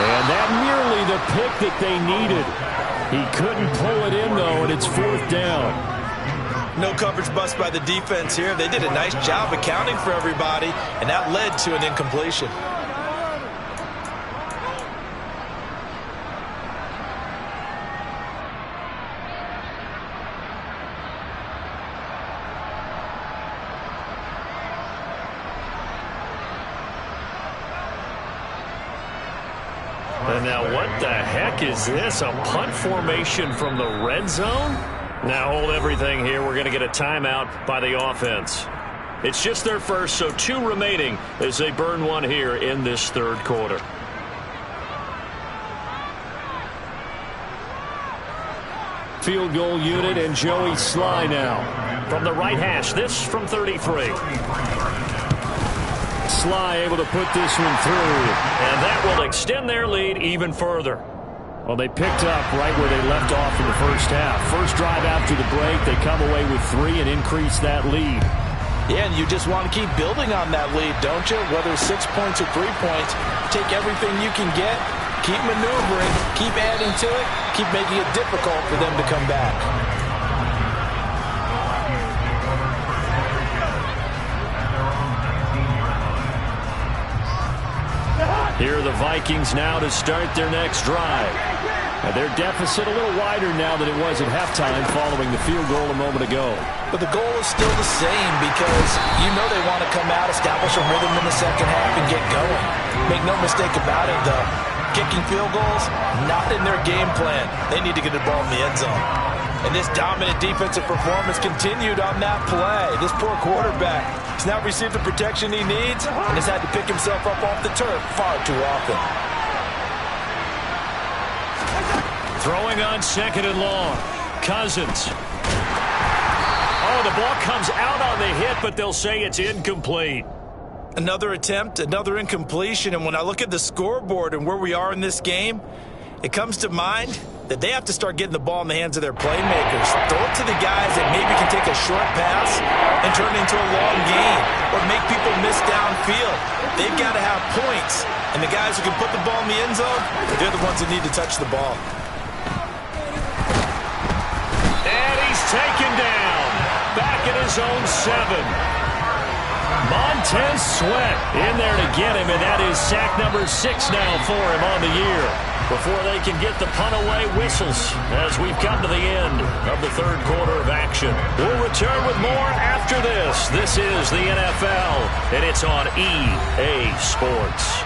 And that nearly the pick that they needed. He couldn't pull it in, though, and it's 4th down. No coverage bust by the defense here. They did a nice job accounting for everybody, and that led to an incompletion. And now what the heck is this? A punt formation from the red zone? Now hold everything here. We're going to get a timeout by the offense. It's just their first, so 2 remaining as they burn one here in this 3rd quarter. Field goal unit and Joey Sly now. From the right hash, this from 33. Sly able to put this one through. And that will extend their lead even further. Well, they picked up right where they left off in the first half. First drive after the break, they come away with 3 and increase that lead. Yeah, and you just want to keep building on that lead, don't you? Whether it's 6 points or 3 points, take everything you can get, keep maneuvering, keep adding to it, keep making it difficult for them to come back. Here are the Vikings now to start their next drive. And their deficit a little wider now than it was at halftime following the field goal a moment ago. But the goal is still the same because you know they want to come out, establish a rhythm in the second half, and get going. Make no mistake about it, though. Kicking field goals, not in their game plan. They need to get the ball in the end zone. And this dominant defensive performance continued on that play. This poor quarterback has now received the protection he needs and has had to pick himself up off the turf far too often. Throwing on 2nd and long. Cousins. Oh, the ball comes out on the hit, but they'll say it's incomplete. Another attempt, another incompletion, and when I look at the scoreboard and where we are in this game, it comes to mind that they have to start getting the ball in the hands of their playmakers. Throw it to the guys that maybe can take a short pass and turn it into a long gain or make people miss downfield. They've got to have points, and the guys who can put the ball in the end zone, they're the ones that need to touch the ball. And he's taken down. Back at his own 7. Montez Sweat in there to get him, and that is sack number 6 now for him on the year. Before they can get the punt away, whistles as we've come to the end of the 3rd quarter of action. We'll return with more after this. This is the NFL, and it's on EA Sports.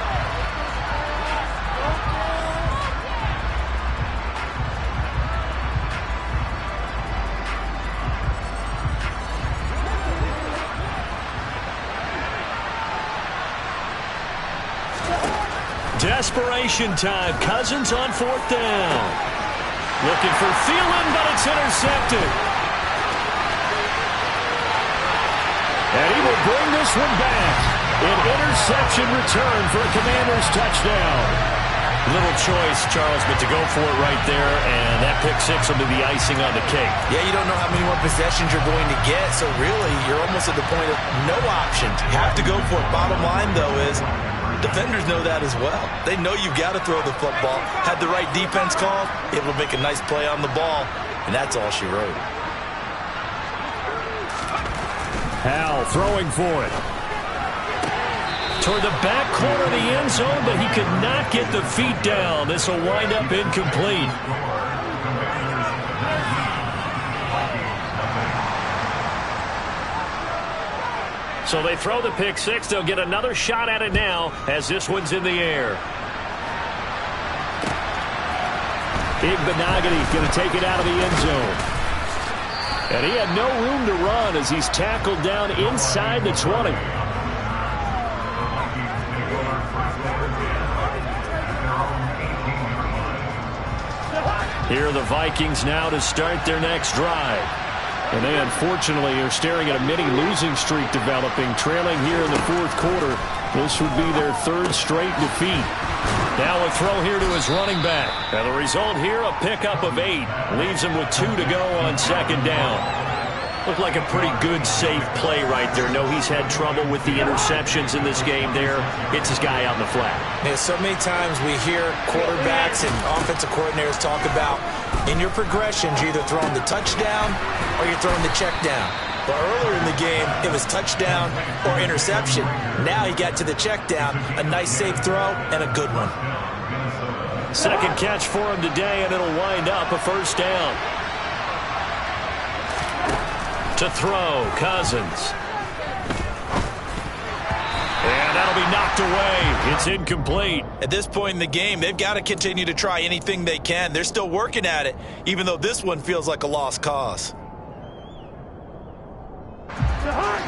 Desperation time. Cousins on 4th down. Looking for Thielen, but it's intercepted. And he will bring this one back. An interception return for a Commanders touchdown. Little choice, Charles, but to go for it right there, and that pick 6 will be the icing on the cake. Yeah, you don't know how many more possessions you're going to get, so really you're almost at the point of no options. You have to go for it. Bottom line, though, is defenders know that as well. They know you've got to throw the football. Had the right defense call, able to make a nice play on the ball, and that's all she wrote. Hal throwing for it. Toward the back corner of the end zone, but he could not get the feet down. This will wind up incomplete. So they throw the pick 6. They'll get another shot at it now as this one's in the air. Igbenogany going to take it out of the end zone. And he had no room to run as he's tackled down inside the 20. Here are the Vikings now to start their next drive. And they unfortunately are staring at a mini losing streak developing, trailing here in the 4th quarter. This would be their 3rd straight defeat. Now a throw here to his running back. And the result here, a pickup of 8. Leaves him with 2 to go on 2nd down. Looked like a pretty good, safe play right there. No, he's had trouble with the interceptions in this game there. It's his guy out in the flat. Yeah, so many times we hear quarterbacks and offensive coordinators talk about in your progressions, you're either throwing the touchdown or you're throwing the check down. But earlier in the game, it was touchdown or interception. Now he got to the check down, a nice safe throw, and a good one. Second catch for him today, and it'll wind up a first down. To throw, Cousins. And that'll be knocked away. It's incomplete. At this point in the game, they've got to continue to try anything they can. They're still working at it, even though this one feels like a lost cause.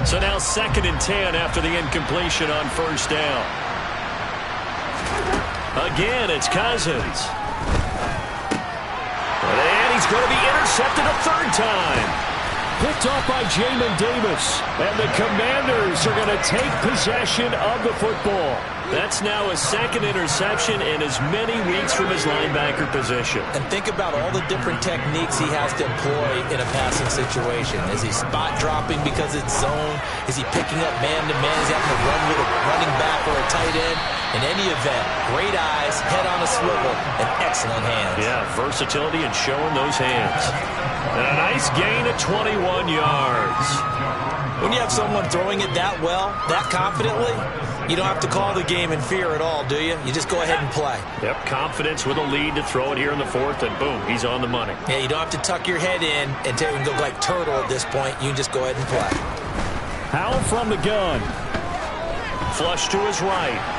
So now 2nd and 10 after the incompletion on first down. Again, it's Cousins. And he's going to be intercepted a third time. Picked off by Jamin Davis. And the Commanders are going to take possession of the football. That's now his 2nd interception in as many weeks from his linebacker position. And think about all the different techniques he has to employ in a passing situation. Is he spot dropping because it's zone? Is he picking up man-to-man? Is he having to run with a running back or a tight end? In any event, great eyes, head on a swivel, and excellent hands. Yeah, versatility and showing those hands. And a nice gain of 21 yards. When you have someone throwing it that well, that confidently, you don't have to call the game in fear at all, do you? You just go ahead and play. Yep, confidence with a lead to throw it here in the 4th, and boom, he's on the money. Yeah, you don't have to tuck your head in and go like turtle at this point. You can just go ahead and play. Howell from the gun. Flush to his right.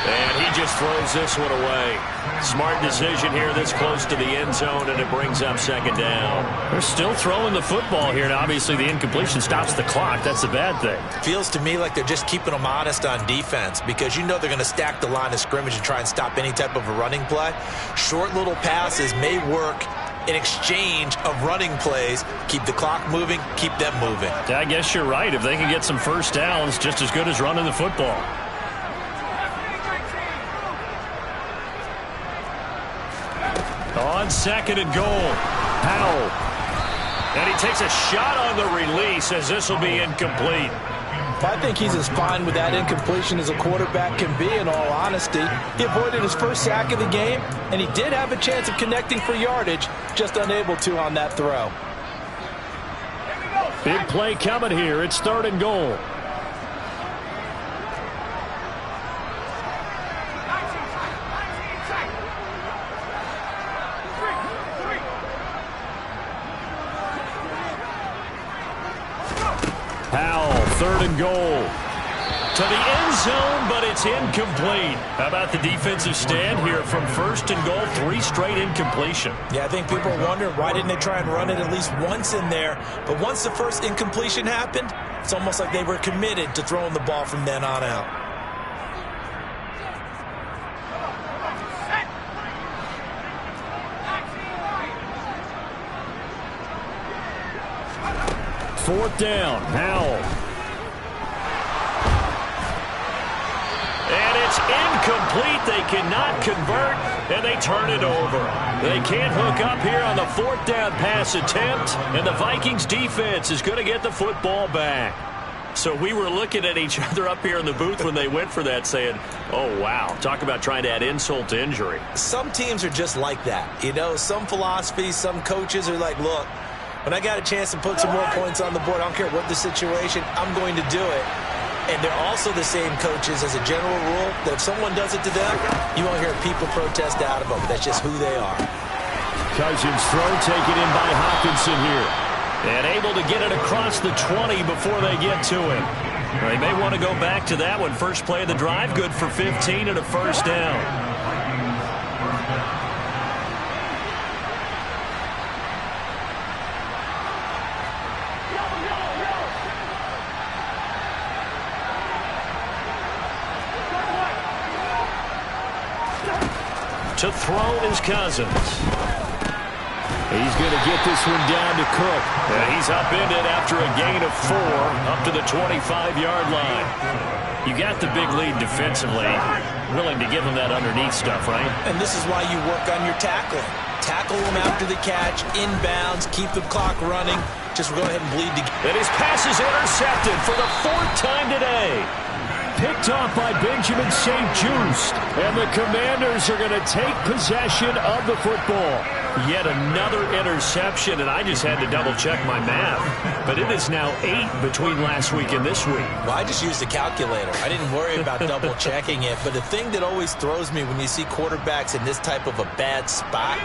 And he just throws this one away. Smart decision here this close to the end zone, and it brings up 2nd down. They're still throwing the football here, and obviously the incompletion stops the clock. That's the bad thing. Feels to me like they're just keeping them honest on defense because you know they're going to stack the line of scrimmage and try and stop any type of a running play. Short little passes may work in exchange of running plays. Keep the clock moving, keep them moving. I guess you're right. If they can get some first downs, just as good as running the football. On 2nd and goal, Howell. And he takes a shot on the release as this will be incomplete. I think he's as fine with that incompletion as a quarterback can be, in all honesty. He avoided his first sack of the game, and he did have a chance of connecting for yardage, just unable to on that throw. Big play coming here. It's 3rd and goal. Howell, 3rd and goal. To the end zone, but it's incomplete. How about the defensive stand here from 1st and goal, 3 straight incompletion. Yeah, I think people are wondering why didn't they try and run it at least once in there. But once the first incompletion happened, it's almost like they were committed to throwing the ball from then on out. Fourth down, Howell. And it's incomplete. They cannot convert, and they turn it over. They can't hook up here on the 4th down pass attempt, and the Vikings defense is going to get the football back. So we were looking at each other up here in the booth when they went for that saying, oh, wow, talk about trying to add insult to injury. Some teams are just like that. You know, some philosophies, some coaches are like, look, when I got a chance to put some more points on the board, I don't care what the situation, I'm going to do it. And they're also the same coaches as a general rule that if someone does it to them, you won't hear people protest out of them. That's just who they are. Cousins throw taken in by Hawkinson here. And able to get it across the 20 before they get to him. They may want to go back to that one. First play of the drive, good for 15 and a first down. To throw is Cousins. He's going to get this one down to Cook. And he's upended after a gain of 4 up to the 25-yard line. You got the big lead defensively. Willing to give him that underneath stuff, right? And this is why you work on your tackling. Tackle him after the catch, inbounds, keep the clock running. just go ahead and bleed together. And his pass is intercepted for the 4th time today. Picked off by Benjamin St. Just. And the Commanders are going to take possession of the football. Yet another interception, and I just had to double-check my math. But it is now 8 between last week and this week. Well, I just used a calculator. I didn't worry about double-checking it. But the thing that always throws me when you see quarterbacks in this type of a bad spot,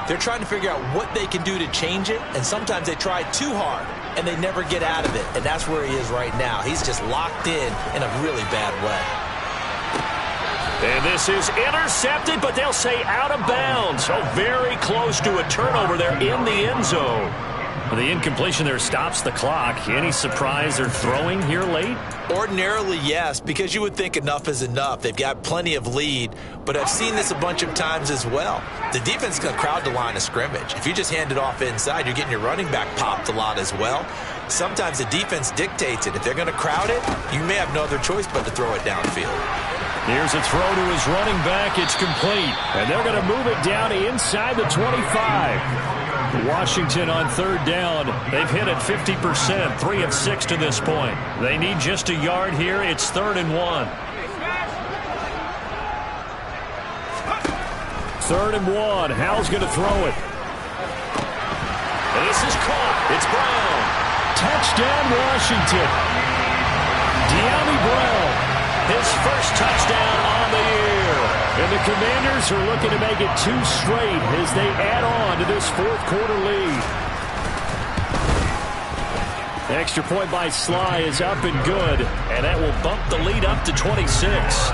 they're trying to figure out what they can do to change it, and sometimes they try too hard, and they never get out of it. And that's where he is right now. He's just locked in a really bad way. And this is intercepted, but they'll say out of bounds. So very close to a turnover there in the end zone. The incompletion there stops the clock. Any surprise they're throwing here late? Ordinarily, yes, because you would think enough is enough. They've got plenty of lead, but I've seen this a bunch of times as well. The defense is going to crowd the line of scrimmage. If you just hand it off inside, you're getting your running back popped a lot as well. Sometimes the defense dictates it. If they're going to crowd it, you may have no other choice but to throw it downfield. Here's a throw to his running back. It's complete. And they're going to move it down inside the 25. Washington on 3rd down. They've hit it 50%, 3 of 6 to this point. They need just a yard here. It's 3rd and 1. 3rd and 1. Howell's going to throw it. And this is caught. It's Brown. Touchdown, Washington. De'Ami Brown, his first touchdown on the year. And the Commanders are looking to make it 2 straight as they add on to this 4th quarter lead. The extra point by Sly is up and good, and that will bump the lead up to 26.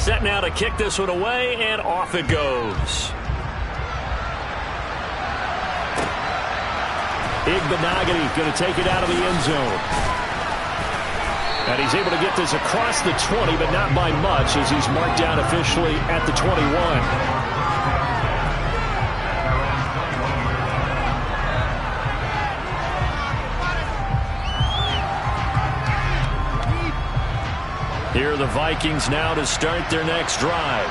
Set now to kick this one away, and off it goes. Igbenogany going to take it out of the end zone. And he's able to get this across the 20, but not by much as he's marked down officially at the 21. Here are the Vikings now to start their next drive.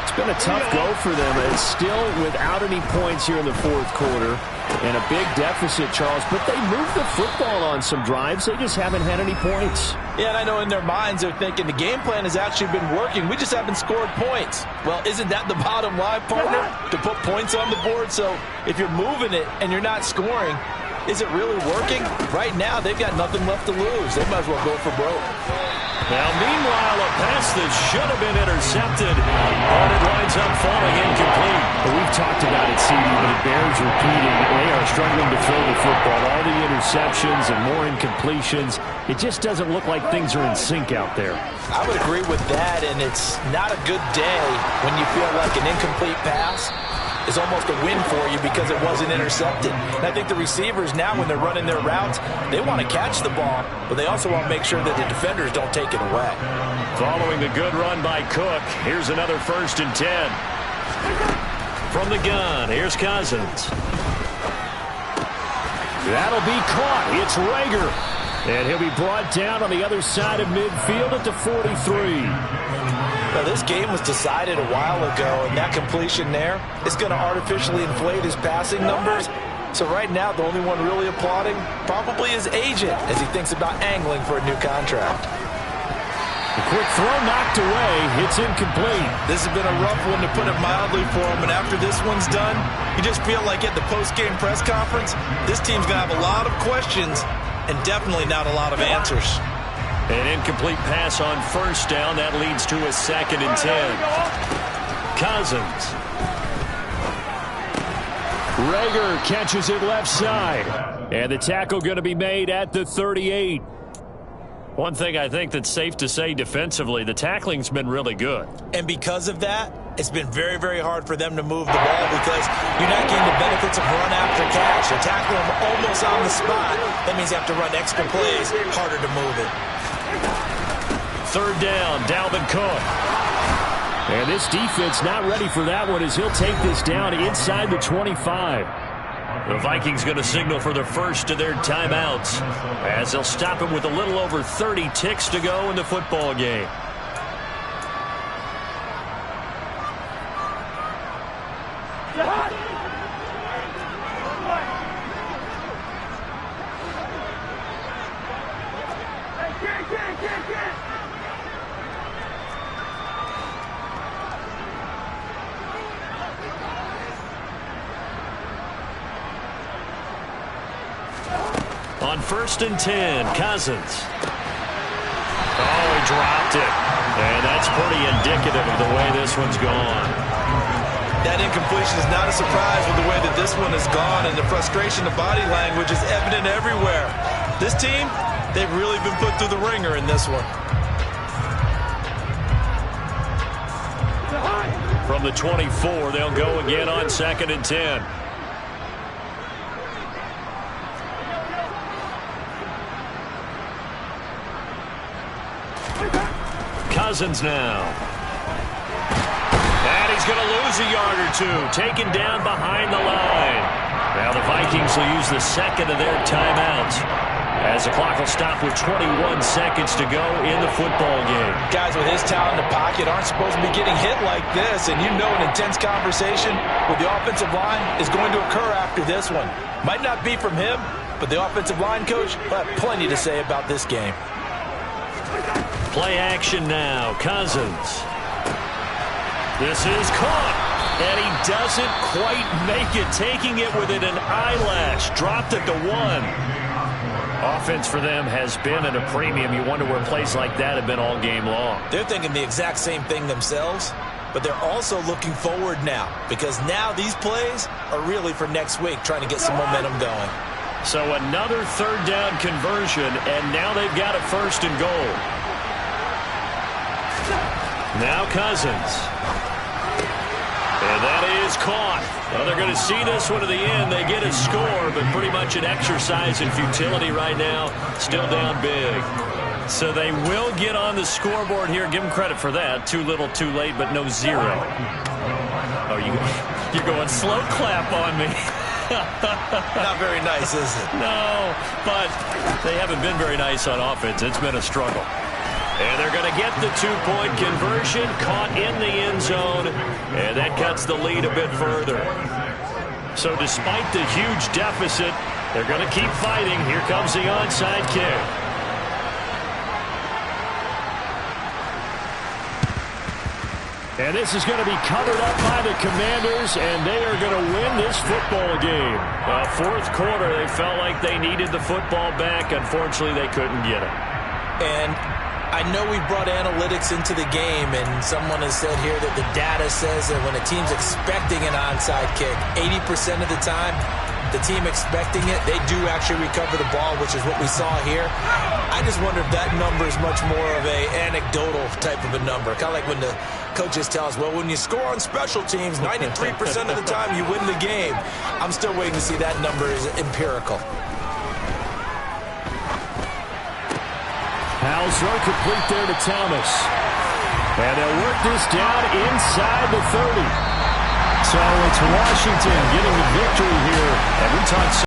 It's been a tough go for them. It's still without any points here in the 4th quarter. And a big deficit, Charles. But they moved the football on some drives. They just haven't had any points. Yeah, and I know in their minds they're thinking the game plan has actually been working. We just haven't scored points. Well, isn't that the bottom line, partner? To put points on the board. So if you're moving it and you're not scoring, is it really working? Right now, they've got nothing left to lose. They might as well go for broke. Now, meanwhile, a pass that should have been intercepted, and it winds up falling incomplete. Well, we've talked about it, CD, but it bears repeating. They are struggling to throw the football. All the interceptions and more incompletions. It just doesn't look like things are in sync out there. I would agree with that, and it's not a good day when you feel like an incomplete pass is almost a win for you because it wasn't intercepted. And I think the receivers now, when they're running their routes, they want to catch the ball, but they also want to make sure that the defenders don't take it away. Following the good run by Cook, here's another 1st and 10. From the gun, here's Cousins. That'll be caught. It's Rager. And he'll be brought down on the other side of midfield at the 43. Now, this game was decided a while ago, and that completion there is going to artificially inflate his passing numbers. So right now, the only one really applauding probably his agent as he thinks about angling for a new contract. A quick throw knocked away. It's incomplete. This has been a rough one, to put it mildly, for him. And after this one's done, you just feel like at the post-game press conference, this team's going to have a lot of questions and definitely not a lot of answers. An incomplete pass on 1st down. That leads to a 2nd and 10. Cousins. Rager catches it left side. And the tackle going to be made at the 38. One thing I think that's safe to say defensively, the tackling's been really good. And because of that, it's been very, very hard for them to move the ball because you're not getting the benefits of run after catch. You're tackling them almost on the spot. That means you have to run extra plays, harder to move it. 3rd down, Dalvin Cook. And this defense not ready for that one as he'll take this down inside the 25. The Vikings going to signal for their first of their timeouts as they'll stop him with a little over 30 ticks to go in the football game. On 1st and 10, Cousins. Oh, he dropped it. And that's pretty indicative of the way this one's gone. That incompletion is not a surprise with the way that this one has gone, and the frustration, the body language is evident everywhere. This team, they've really been put through the ringer in this one. From the 24, they'll go again on 2nd and 10. Cousins now. And he's going to lose a yard or two. Taken down behind the line. Now the Vikings will use the second of their timeouts as the clock will stop with 21 seconds to go in the football game. Guys with his talent in the pocket aren't supposed to be getting hit like this, and you know an intense conversation with the offensive line is going to occur after this one. Might not be from him, but the offensive line coach will have plenty to say about this game. Play action now. Cousins. This is caught. And he doesn't quite make it. Taking it within an eyelash. Dropped at the 1. Offense for them has been at a premium. You wonder where plays like that have been all game long. They're thinking the exact same thing themselves, but they're also looking forward now because now these plays are really for next week, trying to get some momentum going. So another 3rd down conversion, and now they've got a 1st and goal. Now Cousins. And that is caught. Well, they're going to see this one to the end. They get a score, but pretty much an exercise in futility right now. Still down big. So they will get on the scoreboard here. Give them credit for that. Too little, too late, but no 0. Oh, you're going slow clap on me. Not very nice, is it? No, but they haven't been very nice on offense. It's been a struggle. And they're going to get the 2-point conversion, caught in the end zone, and that cuts the lead a bit further. So despite the huge deficit, they're going to keep fighting. Here comes the onside kick. And this is going to be covered up by the Commanders, and they are going to win this football game. 4th quarter, they felt like they needed the football back. Unfortunately, they couldn't get it. And I know we brought analytics into the game, and someone has said here that the data says that when a team's expecting an onside kick, 80% of the time, the team expecting it, they do actually recover the ball, which is what we saw here. I just wonder if that number is much more of a anecdotal type of a number. Kind of like when the coaches tell us, well, when you score on special teams, 93% of the time you win the game. I'm still waiting to see that number is empirical. Powell's run complete there to Thomas. And they'll work this down inside the 30. So it's Washington getting the victory here. And we talked